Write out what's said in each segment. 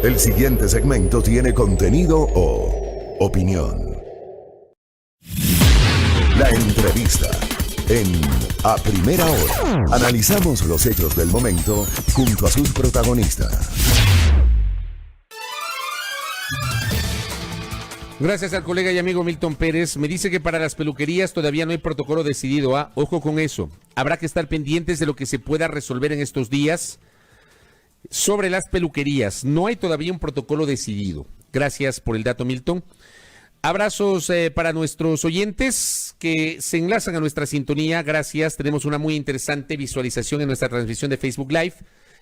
El siguiente segmento tiene contenido o opinión. La entrevista en A Primera Hora. Analizamos los hechos del momento junto a sus protagonistas. Gracias al colega y amigo Milton Pérez. Me dice que para las peluquerías todavía no hay protocolo decidido. Ojo con eso. Habrá que estar pendientes de lo que se pueda resolver en estos días. Sobre las peluquerías, no hay todavía un protocolo decidido. Gracias por el dato, Milton. Abrazos para nuestros oyentes que se enlazan a nuestra sintonía. Gracias. Tenemos una muy interesante visualización en nuestra transmisión de Facebook Live.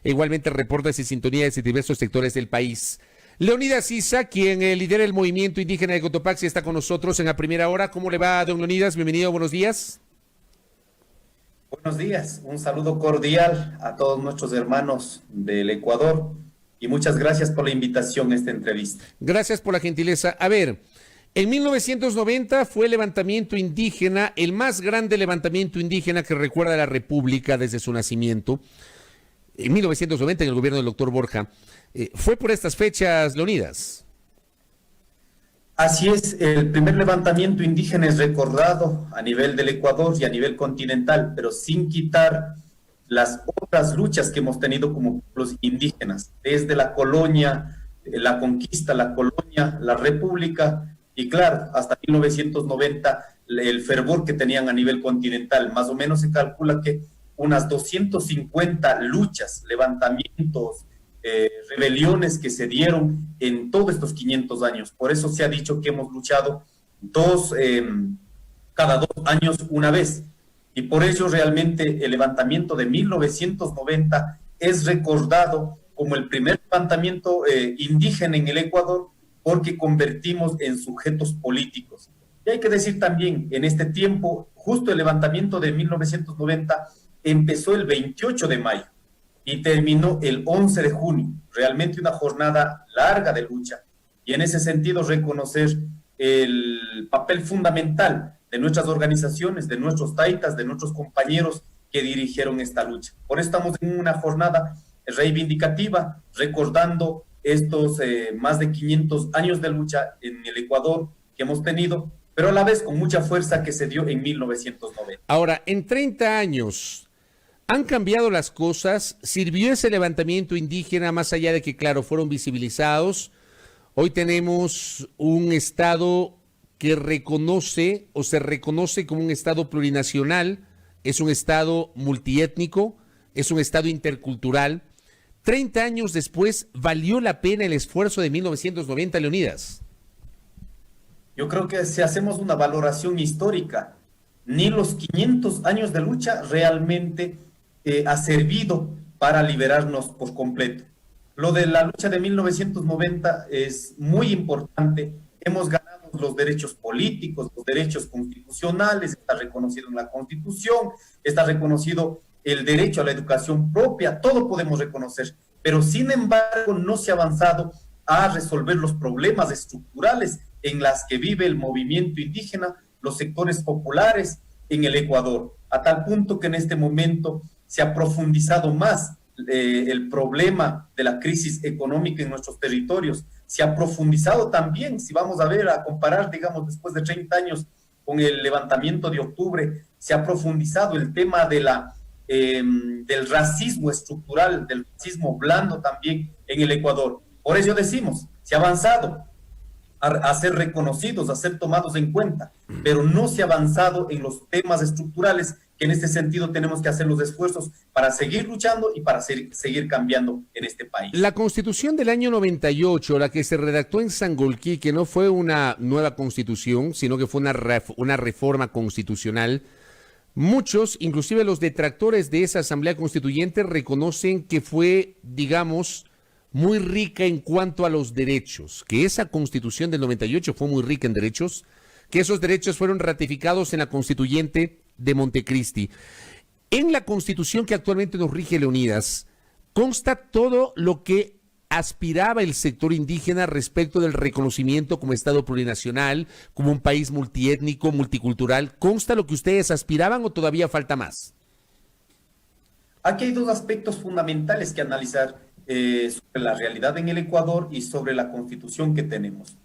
E igualmente reportes y sintonías de diversos sectores del país. Leonidas Issa, quien lidera el movimiento indígena de Cotopaxi, está con nosotros en la primera hora. ¿Cómo le va, don Leonidas? Bienvenido, buenos días. Buenos días, un saludo cordial a todos nuestros hermanos del Ecuador y muchas gracias por la invitación a esta entrevista. Gracias por la gentileza. A ver, en 1990 fue el levantamiento indígena, el más grande levantamiento indígena que recuerda la República desde su nacimiento. En 1990, en el gobierno del doctor Borja. ¿Fue por estas fechas, Leonidas? Así es, el primer levantamiento indígena es recordado a nivel del Ecuador y a nivel continental, pero sin quitar las otras luchas que hemos tenido como pueblos indígenas, desde la colonia, la conquista, la colonia, la república, y claro, hasta 1990, el fervor que tenían a nivel continental. Más o menos se calcula que unas 250 luchas, levantamientos, rebeliones que se dieron en todos estos 500 años. Por eso se ha dicho que hemos luchado cada 2 años una vez. Y por ello realmente el levantamiento de 1990 es recordado como el primer levantamiento indígena en el Ecuador, porque convertimos en sujetos políticos. Y hay que decir también, en este tiempo, justo el levantamiento de 1990 empezó el 28 de mayo. Y terminó el 11 de junio, realmente una jornada larga de lucha. Y en ese sentido reconocer el papel fundamental de nuestras organizaciones, de nuestros taitas, de nuestros compañeros que dirigieron esta lucha. Por eso estamos en una jornada reivindicativa, recordando estos más de 500 años de lucha en el Ecuador que hemos tenido, pero a la vez con mucha fuerza que se dio en 1990. Ahora, en 30 años... ¿han cambiado las cosas? ¿Sirvió ese levantamiento indígena más allá de que, claro, fueron visibilizados? Hoy tenemos un Estado que reconoce o se reconoce como un Estado plurinacional, es un Estado multiétnico, es un Estado intercultural. 30 años después, ¿valió la pena el esfuerzo de 1990, Leonidas? Yo creo que si hacemos una valoración histórica, ni los 500 años de lucha realmente ha servido para liberarnos por completo. Lo de la lucha de 1990 es muy importante. Hemos ganado los derechos políticos, los derechos constitucionales, está reconocido en la Constitución, está reconocido el derecho a la educación propia, todo podemos reconocer, pero sin embargo no se ha avanzado a resolver los problemas estructurales en las que vive el movimiento indígena, los sectores populares en el Ecuador, a tal punto que en este momento se ha profundizado más el problema de la crisis económica en nuestros territorios. Se ha profundizado también, si vamos a ver, a comparar, digamos, después de 30 años con el levantamiento de octubre, se ha profundizado el tema de del racismo estructural, del racismo blando también en el Ecuador. Por eso decimos, se ha avanzado a ser reconocidos, a ser tomados en cuenta, pero no se ha avanzado en los temas estructurales, que en este sentido tenemos que hacer los esfuerzos para seguir luchando y para seguir cambiando en este país. La Constitución del año 98, la que se redactó en Sangolquí, que no fue una nueva Constitución, sino que fue una reforma constitucional, muchos, inclusive los detractores de esa Asamblea Constituyente, reconocen que fue, digamos, muy rica en cuanto a los derechos, que esa Constitución del 98 fue muy rica en derechos, que esos derechos fueron ratificados en la Constituyente de Montecristi. En la Constitución que actualmente nos rige, Leonidas, consta todo lo que aspiraba el sector indígena respecto del reconocimiento como Estado plurinacional, como un país multiétnico, multicultural. ¿Consta lo que ustedes aspiraban o todavía falta más? Aquí hay dos aspectos fundamentales que analizar. sobre la realidad en el Ecuador y sobre la constitución que tenemos.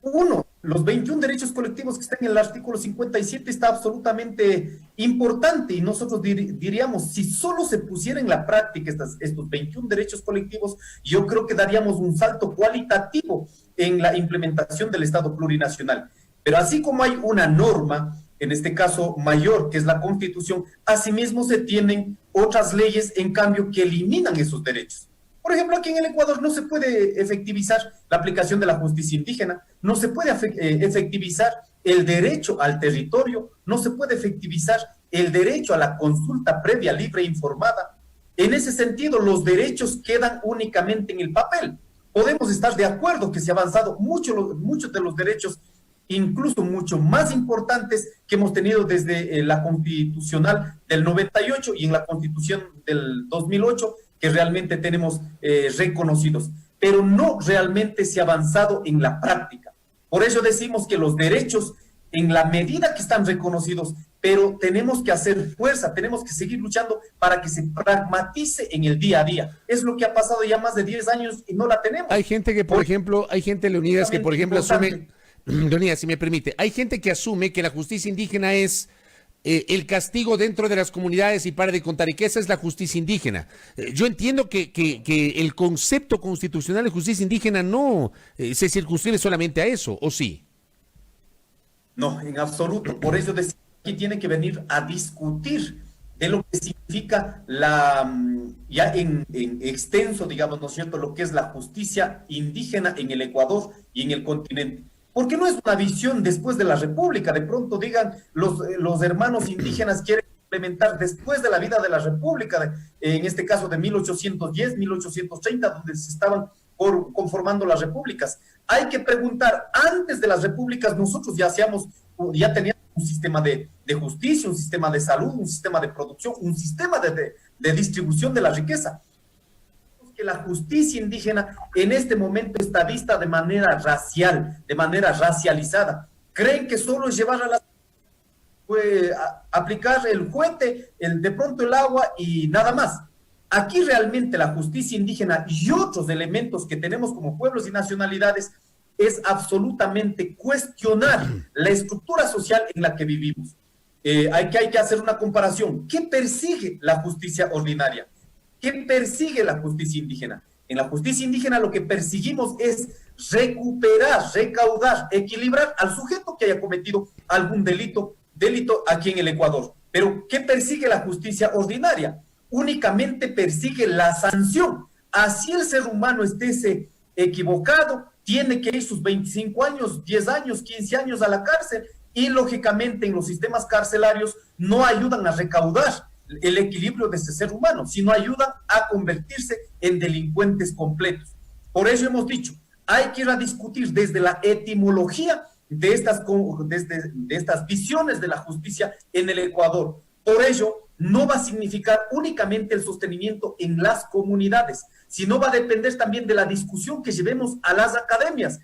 Uno, los 21 derechos colectivos que están en el artículo 57 está absolutamente importante y nosotros diríamos, si solo se pusiera en la práctica estos 21 derechos colectivos, yo creo que daríamos un salto cualitativo en la implementación del Estado plurinacional. Pero así como hay una norma, en este caso mayor, que es la Constitución, asimismo se tienen otras leyes, en cambio, que eliminan esos derechos. Por ejemplo, aquí en el Ecuador no se puede efectivizar la aplicación de la justicia indígena, no se puede efectivizar el derecho al territorio, no se puede efectivizar el derecho a la consulta previa, libre e informada. En ese sentido, los derechos quedan únicamente en el papel. Podemos estar de acuerdo que se ha avanzado muchos de los derechos, incluso mucho más importantes que hemos tenido desde la Constitucional del 98 y en la Constitución del 2008, que realmente tenemos reconocidos, pero no realmente se ha avanzado en la práctica. Por eso decimos que los derechos, en la medida que están reconocidos, pero tenemos que hacer fuerza, tenemos que seguir luchando para que se pragmatice en el día a día. Es lo que ha pasado ya más de 10 años y no la tenemos. Hay gente que, por ejemplo, hay gente, Leonidas, que por ejemplo asume, Leonidas, si me permite, hay gente que asume que la justicia indígena es el castigo dentro de las comunidades y para de contar, y que esa es la justicia indígena. Yo entiendo que el concepto constitucional de justicia indígena no se circunscribe solamente a eso, ¿o sí? No, en absoluto. Por eso decía, aquí tiene que venir a discutir de lo que significa ya en extenso, digamos, ¿no es cierto?, lo que es la justicia indígena en el Ecuador y en el continente. Porque no es una visión después de la República. De pronto digan los hermanos indígenas quieren implementar después de la vida de la República, en este caso de 1810, 1830, donde se estaban conformando las repúblicas. Hay que preguntar, antes de las repúblicas nosotros ya teníamos un sistema de justicia, un sistema de salud, un sistema de producción, un sistema de distribución de la riqueza. Que la justicia indígena en este momento está vista de manera racial, de manera racializada. Creen que solo es llevar aplicar el juete, de pronto el agua y nada más. Aquí realmente la justicia indígena y otros elementos que tenemos como pueblos y nacionalidades es absolutamente cuestionar la estructura social en la que vivimos. Hay que hacer una comparación. ¿Qué persigue la justicia ordinaria? ¿Qué persigue la justicia indígena? En la justicia indígena lo que perseguimos es recuperar, recaudar, equilibrar al sujeto que haya cometido algún delito aquí en el Ecuador. Pero ¿qué persigue la justicia ordinaria? Únicamente persigue la sanción. Así el ser humano esté equivocado, tiene que ir sus 25 años, 10 años, 15 años a la cárcel y lógicamente en los sistemas carcelarios no ayudan a recaudar el equilibrio de ese ser humano, sino ayudan a convertirse en delincuentes completos. Por eso hemos dicho, hay que ir a discutir desde la etimología de estas visiones de la justicia en el Ecuador. Por ello, no va a significar únicamente el sostenimiento en las comunidades, sino va a depender también de la discusión que llevemos a las academias.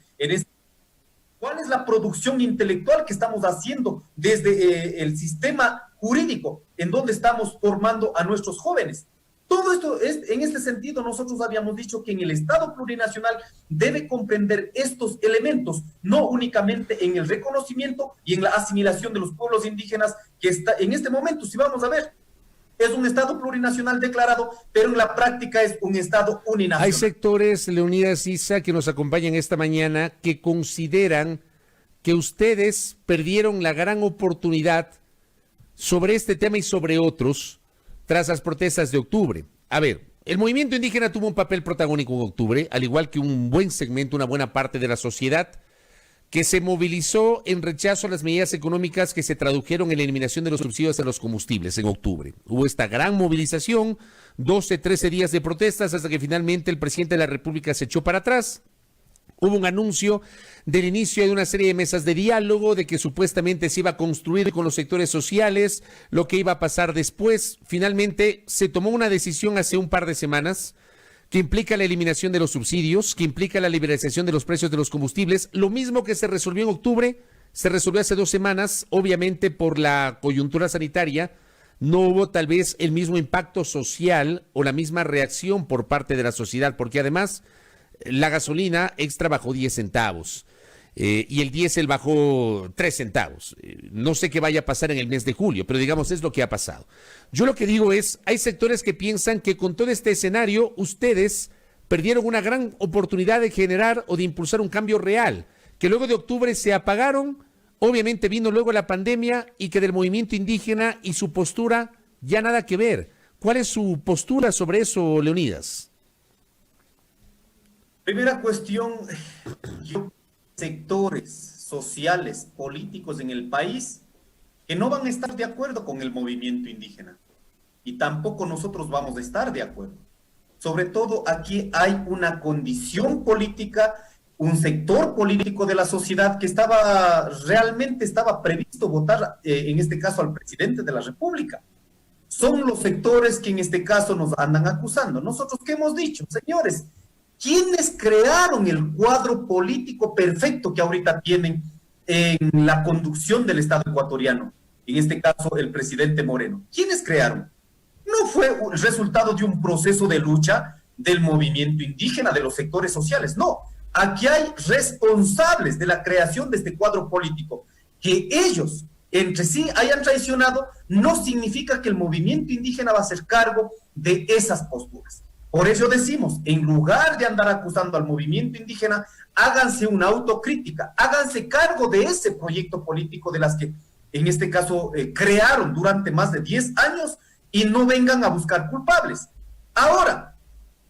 ¿Cuál es la producción intelectual que estamos haciendo desde el sistema jurídico en donde estamos formando a nuestros jóvenes? Todo esto, en este sentido, nosotros habíamos dicho que en el Estado plurinacional debe comprender estos elementos, no únicamente en el reconocimiento y en la asimilación de los pueblos indígenas, que está en este momento, si vamos a ver, es un Estado plurinacional declarado, pero en la práctica es un Estado uninacional. Hay sectores, Leonidas Issa, que nos acompañan esta mañana, que consideran que ustedes perdieron la gran oportunidad sobre este tema y sobre otros tras las protestas de octubre. A ver, el movimiento indígena tuvo un papel protagónico en octubre, al igual que un buen segmento, una buena parte de la sociedad, que se movilizó en rechazo a las medidas económicas que se tradujeron en la eliminación de los subsidios a los combustibles en octubre. Hubo esta gran movilización, 12, 13 días de protestas, hasta que finalmente el presidente de la República se echó para atrás. Hubo un anuncio del inicio de una serie de mesas de diálogo, de que supuestamente se iba a construir con los sectores sociales lo que iba a pasar después. Finalmente se tomó una decisión hace un par de semanas que implica la eliminación de los subsidios, que implica la liberalización de los precios de los combustibles. Lo mismo que se resolvió en octubre, se resolvió hace 2 semanas, obviamente por la coyuntura sanitaria. no hubo tal vez el mismo impacto social o la misma reacción por parte de la sociedad, porque además la gasolina extra bajó 10 centavos. Y el diésel bajó 3 centavos. No sé qué vaya a pasar en el mes de julio, pero digamos es lo que ha pasado. Yo lo que digo es, hay sectores que piensan que con todo este escenario ustedes perdieron una gran oportunidad de generar o de impulsar un cambio real, que luego de octubre se apagaron, obviamente vino luego la pandemia y que del movimiento indígena y su postura ya nada que ver. ¿Cuál es su postura sobre eso, Leonidas? Primera cuestión, sectores sociales, políticos en el país que no van a estar de acuerdo con el movimiento indígena y tampoco nosotros vamos a estar de acuerdo. Sobre todo aquí hay una condición política, un sector político de la sociedad que realmente estaba previsto votar, en este caso al presidente de la República. Son los sectores que en este caso nos andan acusando. Nosotros, ¿qué hemos dicho? Señores, ¿quiénes crearon el cuadro político perfecto que ahorita tienen en la conducción del Estado ecuatoriano? En este caso, el presidente Moreno. ¿Quiénes crearon? No fue el resultado de un proceso de lucha del movimiento indígena, de los sectores sociales, no. Aquí hay responsables de la creación de este cuadro político. Que ellos entre sí hayan traicionado no significa que el movimiento indígena va a hacer cargo de esas posturas. Por eso decimos, en lugar de andar acusando al movimiento indígena, háganse una autocrítica, háganse cargo de ese proyecto político de las que, en este caso, crearon durante más de 10 años y no vengan a buscar culpables. Ahora,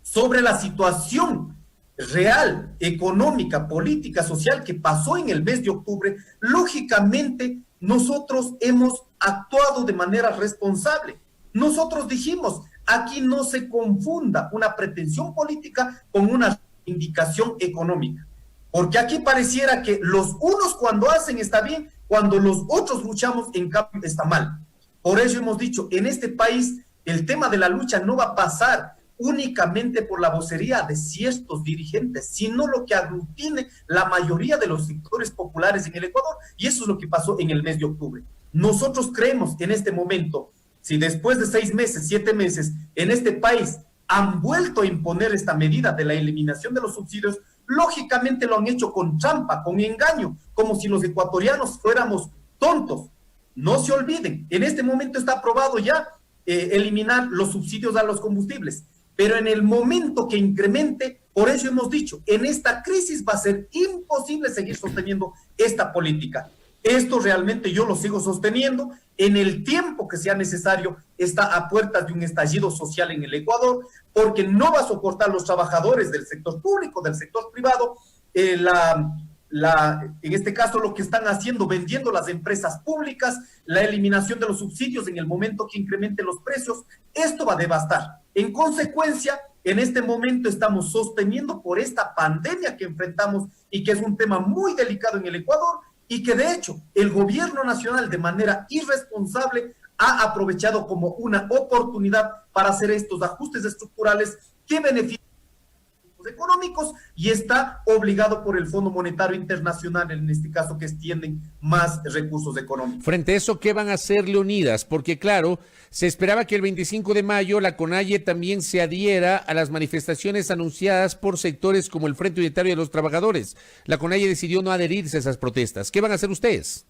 sobre la situación real, económica, política, social que pasó en el mes de octubre, lógicamente nosotros hemos actuado de manera responsable. Nosotros dijimos, aquí no se confunda una pretensión política con una indicación económica, porque aquí pareciera que los unos cuando hacen está bien, cuando los otros luchamos en cambio está mal. Por eso hemos dicho, en este país el tema de la lucha no va a pasar únicamente por la vocería de ciertos dirigentes, sino lo que aglutine la mayoría de los sectores populares en el Ecuador, y eso es lo que pasó en el mes de octubre. Nosotros creemos en este momento, si después de 6 meses, 7 meses, en este país han vuelto a imponer esta medida de la eliminación de los subsidios, lógicamente lo han hecho con trampa, con engaño, como si los ecuatorianos fuéramos tontos. No se olviden, en este momento está aprobado ya eliminar los subsidios a los combustibles, pero en el momento que incremente, por eso hemos dicho, en esta crisis va a ser imposible seguir sosteniendo esta política. Esto realmente yo lo sigo sosteniendo en el tiempo que sea necesario. Está a puertas de un estallido social en el Ecuador, porque no va a soportar los trabajadores del sector público, del sector privado, en este caso lo que están haciendo, vendiendo las empresas públicas, la eliminación de los subsidios en el momento que incrementen los precios. Esto va a devastar. En consecuencia, en este momento estamos sosteniendo por esta pandemia que enfrentamos y que es un tema muy delicado en el Ecuador, y que de hecho el gobierno nacional de manera irresponsable ha aprovechado como una oportunidad para hacer estos ajustes estructurales que benefician a los económicos, y está obligado por el Fondo Monetario Internacional, en este caso, que extienden más recursos económicos. Frente a eso, ¿qué van a hacer, Leonidas? Porque claro, se esperaba que el 25 de mayo la CONAIE también se adhiera a las manifestaciones anunciadas por sectores como el Frente Unitario de los Trabajadores. La CONAIE decidió no adherirse a esas protestas. ¿Qué van a hacer ustedes?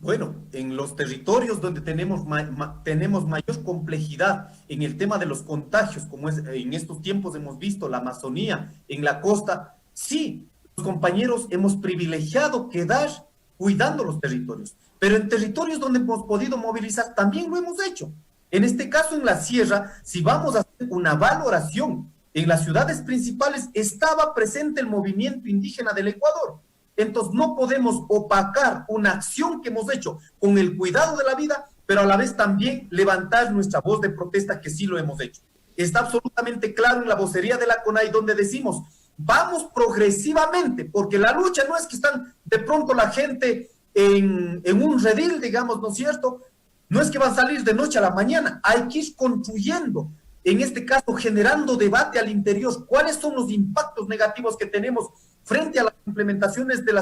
Bueno, en los territorios donde tenemos mayor complejidad en el tema de los contagios, como es en estos tiempos hemos visto la Amazonía, en la costa, sí, los compañeros hemos privilegiado quedar cuidando los territorios, pero en territorios donde hemos podido movilizar también lo hemos hecho. En este caso, en la sierra, si vamos a hacer una valoración, en las ciudades principales estaba presente el movimiento indígena del Ecuador. Entonces no podemos opacar una acción que hemos hecho con el cuidado de la vida, pero a la vez también levantar nuestra voz de protesta, que sí lo hemos hecho. Está absolutamente claro en la vocería de la CONAIE, donde decimos, vamos progresivamente, porque la lucha no es que están de pronto la gente en un redil, digamos, ¿no es cierto? No es que va a salir de noche a la mañana, hay que ir construyendo, en este caso generando debate al interior, cuáles son los impactos negativos que tenemos frente a las implementaciones de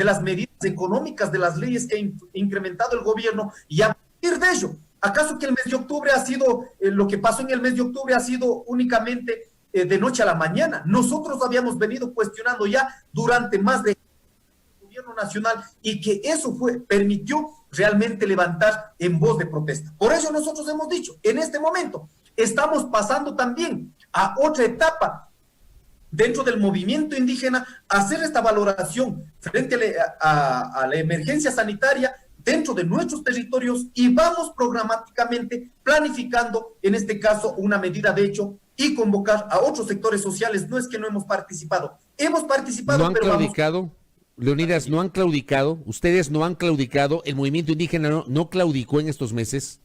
las medidas económicas, de las leyes que ha incrementado el gobierno, y a partir de ello ¿Acaso que el mes de octubre ha sido, lo que pasó en el mes de octubre ha sido únicamente de noche a la mañana? Nosotros habíamos venido cuestionando ya durante más de gobierno nacional y que eso permitió realmente levantar en voz de protesta. Por eso nosotros hemos dicho, en este momento estamos pasando también a otra etapa dentro del movimiento indígena, hacer esta valoración frente a la emergencia sanitaria dentro de nuestros territorios y vamos programáticamente planificando, en este caso, una medida de hecho y convocar a otros sectores sociales. No es que no hemos participado, ¿No han claudicado? Leonidas, ¿no han claudicado? ¿Ustedes no han claudicado? ¿El movimiento indígena no claudicó en estos meses?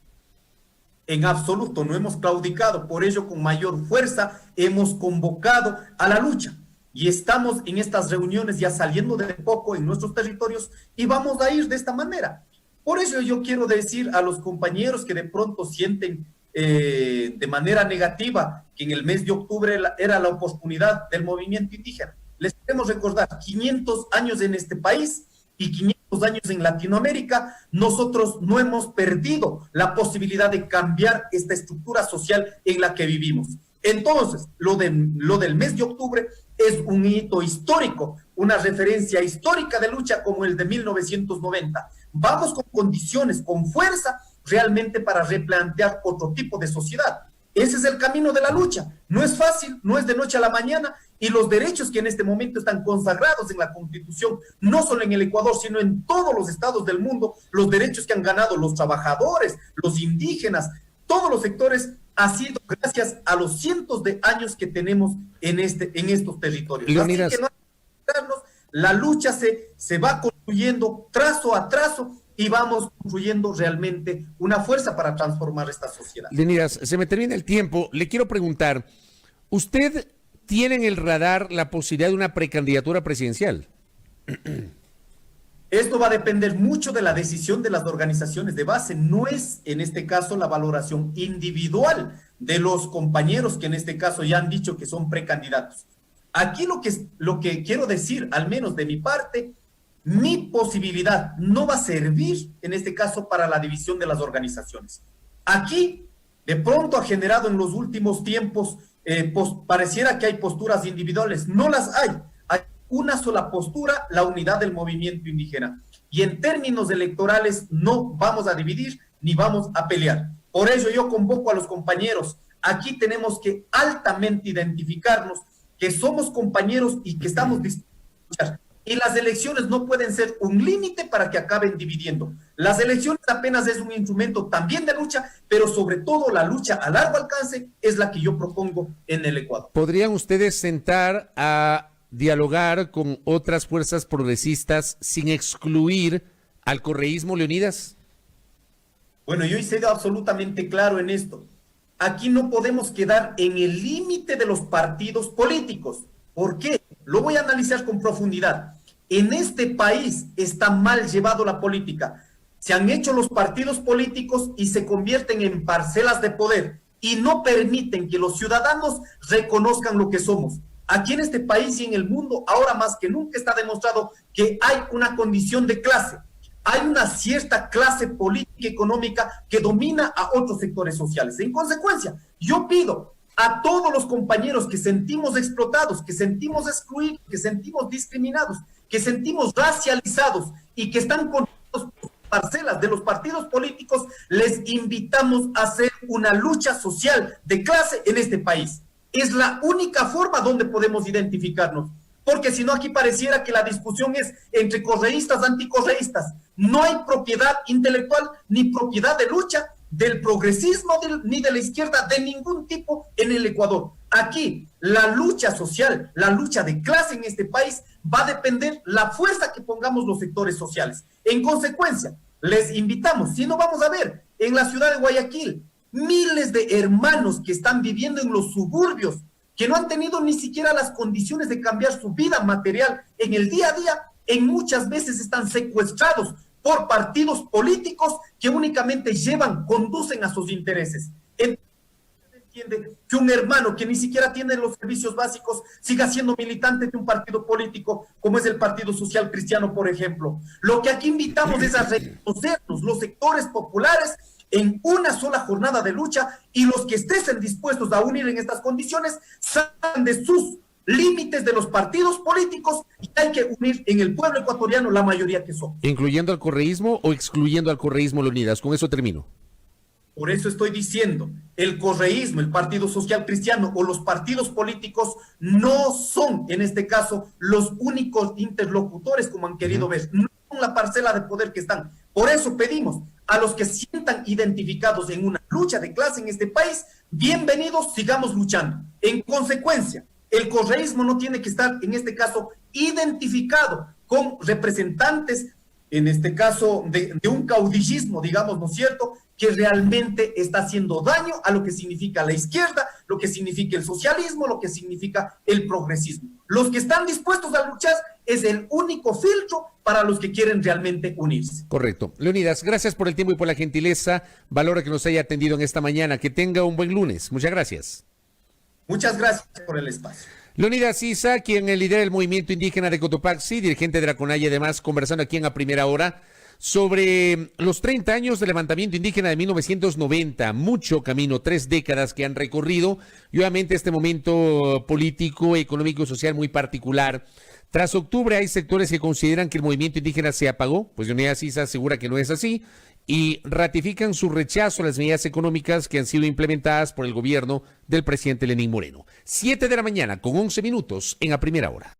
En absoluto, no hemos claudicado. Por ello, con mayor fuerza, hemos convocado a la lucha. Y estamos en estas reuniones ya saliendo de poco en nuestros territorios y vamos a ir de esta manera. Por eso yo quiero decir a los compañeros que de pronto sienten de manera negativa que en el mes de octubre era la oportunidad del movimiento indígena. Les queremos recordar, 500 años en este país y 500 años en Latinoamérica, nosotros no hemos perdido la posibilidad de cambiar esta estructura social en la que vivimos. Entonces, lo del mes de octubre es un hito histórico, una referencia histórica de lucha como el de 1990. Vamos con condiciones, con fuerza, realmente para replantear otro tipo de sociedad. Ese es el camino de la lucha. No es fácil, no es de noche a la mañana, y los derechos que en este momento están consagrados en la Constitución, no solo en el Ecuador, sino en todos los estados del mundo, los derechos que han ganado los trabajadores, los indígenas, todos los sectores, ha sido gracias a los cientos de años que tenemos en estos territorios. Leonidas, así que no hay que olvidarnos, la lucha se va construyendo trazo a trazo y vamos construyendo realmente una fuerza para transformar esta sociedad. Leonidas, se me termina el tiempo. Le quiero preguntar, ¿usted tiene en el radar la posibilidad de una precandidatura presidencial? Esto va a depender mucho de la decisión de las organizaciones de base. No es, en este caso, la valoración individual de los compañeros que en este caso ya han dicho que son precandidatos. Aquí lo que quiero decir, al menos de mi parte, mi posibilidad no va a servir, en este caso, para la división de las organizaciones. Aquí, de pronto, ha generado en los últimos tiempos, pareciera que hay posturas individuales. No las hay. Hay una sola postura, la unidad del movimiento indígena. Y en términos electorales no vamos a dividir ni vamos a pelear. Por ello yo convoco a los compañeros. Aquí tenemos que altamente identificarnos que somos compañeros y que estamos dispuestos a luchar. Y las elecciones no pueden ser un límite para que acaben dividiendo. Las elecciones apenas es un instrumento también de lucha, pero sobre todo la lucha a largo alcance es la que yo propongo en el Ecuador. ¿Podrían ustedes sentar a dialogar con otras fuerzas progresistas sin excluir al correísmo, Leonidas? Bueno, yo he sido absolutamente claro en esto. Aquí no podemos quedar en el límite de los partidos políticos. ¿Por qué? Lo voy a analizar con profundidad. En este país está mal llevado la política. Se han hecho los partidos políticos y se convierten en parcelas de poder y no permiten que los ciudadanos reconozcan lo que somos. Aquí en este país y en el mundo, ahora más que nunca está demostrado que hay una condición de clase. Hay una cierta clase política y económica que domina a otros sectores sociales. En consecuencia, yo pido a todos los compañeros que sentimos explotados, que sentimos excluidos, que sentimos discriminados, que sentimos racializados y que están con parcelas de los partidos políticos, les invitamos a hacer una lucha social de clase en este país. Es la única forma donde podemos identificarnos, porque si no aquí pareciera que la discusión es entre correístas, anticorreístas. No hay propiedad intelectual ni propiedad de lucha del progresismo ni de la izquierda de ningún tipo en el Ecuador. Aquí la lucha social, la lucha de clase en este país va a depender la fuerza que pongamos los sectores sociales. En consecuencia, les invitamos, si no vamos a ver, en la ciudad de Guayaquil, miles de hermanos que están viviendo en los suburbios, que no han tenido ni siquiera las condiciones de cambiar su vida material en el día a día, en muchas veces están secuestrados por partidos políticos que únicamente conducen a sus intereses. Entiende que un hermano que ni siquiera tiene los servicios básicos siga siendo militante de un partido político como es el Partido Social Cristiano, por ejemplo. Lo que aquí invitamos es a reconocernos los sectores populares en una sola jornada de lucha y los que estén dispuestos a unir en estas condiciones salgan de sus límites de los partidos políticos y hay que unir en el pueblo ecuatoriano la mayoría que somos. ¿Incluyendo al correísmo o excluyendo al correísmo, Leonidas? Con eso termino. Por eso estoy diciendo, el correísmo, el Partido Social Cristiano o los partidos políticos no son, en este caso, los únicos interlocutores como han querido ver, no son la parcela de poder que están. Por eso pedimos a los que sientan identificados en una lucha de clase en este país, bienvenidos, sigamos luchando. En consecuencia, el correísmo no tiene que estar, en este caso, identificado con representantes, en este caso, de un caudillismo, digamos, ¿no es cierto?, que realmente está haciendo daño a lo que significa la izquierda, lo que significa el socialismo, lo que significa el progresismo. Los que están dispuestos a luchar es el único filtro para los que quieren realmente unirse. Correcto. Leonidas, gracias por el tiempo y por la gentileza. Valora que nos haya atendido en esta mañana. Que tenga un buen lunes. Muchas gracias. Muchas gracias por el espacio. Leonidas Issa, quien lidera el movimiento indígena de Cotopaxi, dirigente de la CONAIE, además, conversando aquí en A Primera Hora sobre los 30 años del levantamiento indígena de 1990, mucho camino, 3 décadas que han recorrido, y obviamente este momento político, económico y social muy particular. Tras octubre hay sectores que consideran que el movimiento indígena se apagó, pues Leonidas Issa asegura que no es así, y ratifican su rechazo a las medidas económicas que han sido implementadas por el gobierno del presidente Lenín Moreno. 7 de la mañana con 11 minutos en A Primera Hora.